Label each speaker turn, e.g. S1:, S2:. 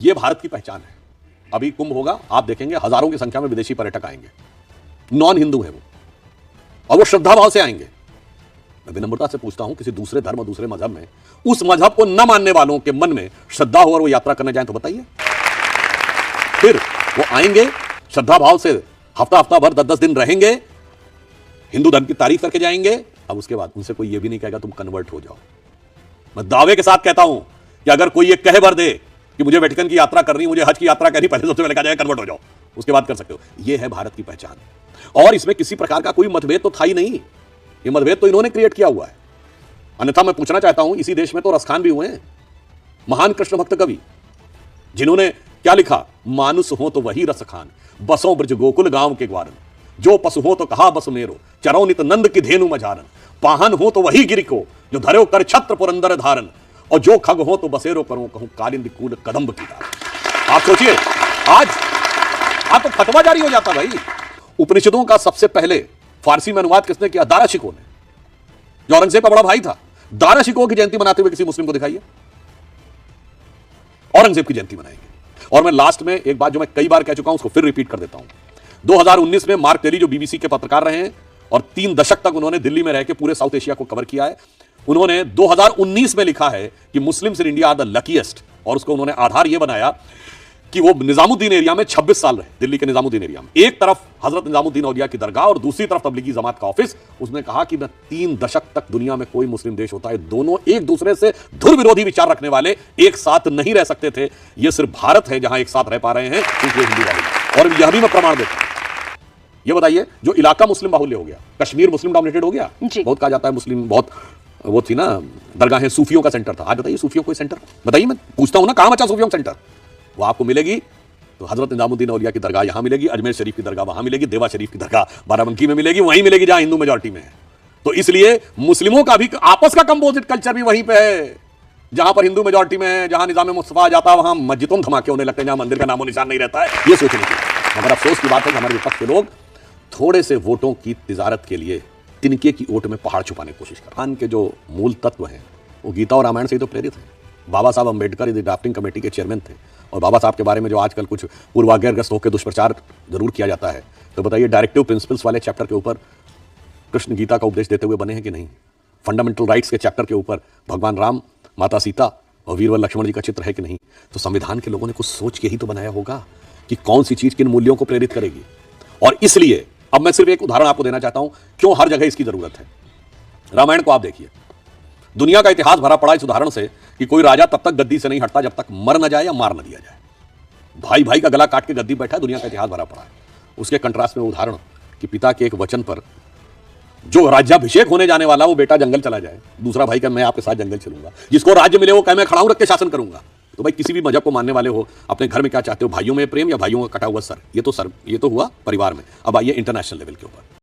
S1: ये भारत की पहचान है। अभी कुंभ होगा, आप देखेंगे हजारों की संख्या में विदेशी पर्यटक आएंगे, नॉन हिंदू है वो, और वो श्रद्धा भाव से आएंगे। मैं विनम्रता से पूछता हूं, किसी दूसरे धर्म और दूसरे मजहब में उस मजहब को न मानने वालों के मन में श्रद्धा हो और वो यात्रा करने जाएं तो बताइए। फिर वो आएंगे श्रद्धा भाव से, हफ्ता हफ्ता भर 10-10 दिन रहेंगे, हिंदू धर्म की तारीफ करके जाएंगे। अब उसके बाद उनसे कोई ये भी नहीं कहेगा तुम कन्वर्ट हो जाओ। मैं दावे के साथ कहता हूं कि अगर कोई ये कह भर दे कि मुझे वेटिकन की यात्रा करनी, मुझे हज की यात्रा करनी, पहले सबसे पहले कहा जाएगा कन्वर्ट हो जाओ, उसके बाद कर सकते हो। यह है भारत की पहचान, और इसमें किसी प्रकार का कोई मतभेद तो था ही नहीं। ये मतभेद तो इन्होंने क्रिएट किया हुआ है। अन्यथा मैं पूछना चाहता हूं, इसी देश में तो रसखान भी हुए हैं, महान कृष्ण भक्त कवि, जिन्होंने क्या लिखा, मानुस हो तो वही रसखान, बसों ब्रज गोकुल गांव के ग्वारन, जो पशु हो तो कहा बस मेरो, चरो नित नंद की धेनु मझारन, पाहन हो तो वही गिरी को, जो धरो कर छत्र पुरंदर धारन, और जो खग हो तो बसेरो करो कहूं कालिंद कूल कदम्ब की दार। आप सोचिए, आज तो फतवा जारी हो जाता भाई। उपनिषदों का सबसे पहले फारसी में अनुवाद किसने किया? दारा शिकोह ने, जो औरंगजेब का बड़ा भाई था। दारा शिकोह की जयंती मनाते हुए किसी मुस्लिम को दिखाइए। औरंगजेब की जयंती मनाएंगे। और मैं लास्ट में एक बात जो मैं कई बार कह चुका हूं, उसको फिर रिपीट कर देता हूं। 2019 में मार्क टेली, जो बीबीसी के पत्रकार रहे हैं और 3 दशक तक उन्होंने दिल्ली में रह के पूरे साउथ एशिया को कवर किया है, उन्होंने 2019 में लिखा है कि Muslims in India are the luckiest. और उसको उन्होंने आधार यह बनाया कि वो निजामुद्दीन एरिया में 26 साल रहे, दिल्ली के निजामुद्दीन एरिया में। एक तरफ हजरत निजामुद्दीन औलिया की दरगाह और दूसरी तरफ तबलीगी जमात का ऑफिस। उसने कहा कि मैं 3 दशक तक दुनिया में कोई मुस्लिम देश होता है, दोनों एक दूसरे से धुर विरोधी विचार रखने वाले एक साथ नहीं रह सकते थे। यह सिर्फ भारत है जहां एक साथ रह पा रहे हैं क्योंकि हिंदू वाले। और यह भी मैं प्रमाण देता हूं। यह बताइए, जो इलाका मुस्लिम बाहुल्य हो गया, कश्मीर मुस्लिम डोमिनेटेड हो गया, बहुत कहा जाता है मुस्लिम, बहुत वो थी ना दरगाहें, सूफियों का सेंटर था। आज बताइए सूफियों कोई सेंटर बताइए, मैं पूछता हूं ना, कहां बचा सूफियों का सेंटर? वो आपको मिलेगी तो हजरत निजामुद्दीन औलिया की दरगाह यहां मिलेगी, अजमेर शरीफ की दरगाह वहां मिलेगी, देवा शरीफ की दरगाह बाराबंकी में मिलेगी, वहीं मिलेगी जहां हिंदू मेजॉरिटी में है। तो इसलिए मुस्लिमों का भी आपस का कंपोजिट कल्चर भी वहीं पे है जहां पर हिंदू मेजॉरिटी में है। जहां निजाम मुस्तफा जाता है वहां मस्जिदों में धमाके होने लगते हैं, जहां मंदिर का नामो निशान नहीं रहता है। ये सोचने की, मगर अफसोस की बात है कि हमारे विपक्ष के लोग थोड़े से वोटों की तिजारत के लिए तिनके की ओट में पहाड़ छुपाने की कोशिश कर रहे हैं। के जो मूल तत्व हैं वो गीता और रामायण से ही तो प्रेरित हैं। बाबा साहब अंबेडकर इस ड्राफ्टिंग कमेटी के चेयरमैन थे, और बाबा साहब के बारे में जो आजकल कुछ पूर्वाग्रहग्रस्त होकर दुष्प्रचार जरूर किया जाता है, तो बताइए डायरेक्टिव प्रिंसिपल्स वाले चैप्टर के ऊपर कृष्ण गीता का उपदेश देते हुए बने हैं कि नहीं? फंडामेंटल राइट्स के चैप्टर के ऊपर भगवान राम, माता सीता और वीरवर लक्ष्मण जी का चित्र है कि नहीं? तो संविधान के लोगों ने कुछ सोच के ही तो बनाया होगा कि कौन सी चीज किन मूल्यों को प्रेरित करेगी। और इसलिए अब मैं सिर्फ एक उदाहरण आपको देना चाहता हूं क्यों हर जगह इसकी जरूरत है। रामायण को आप देखिए, दुनिया का इतिहास भरा पड़ा इस उदाहरण से कि कोई राजा तब तक गद्दी से नहीं हटता जब तक मर न जाए या मार न दिया जाए। भाई भाई का गला काट के गद्दी बैठा है, दुनिया का इतिहास भरा पड़ा है। उसके कंट्रास्ट में उदाहरण कि पिता के एक वचन पर जो राज्याभिषेक होने जाने वाला वो बेटा जंगल चला जाए, दूसरा भाई का मैं आपके साथ जंगल चलूंगा, जिसको राज्य मिले वो कहे मैं खड़ा हूं, रख के शासन करूंगा। तो भाई किसी भी मजहब को मानने वाले हो, अपने घर में क्या चाहते हो, भाइयों में प्रेम या भाइयों का कटा हुआ सर? ये तो हुआ परिवार में। अब आइए इंटरनेशनल लेवल के ऊपर।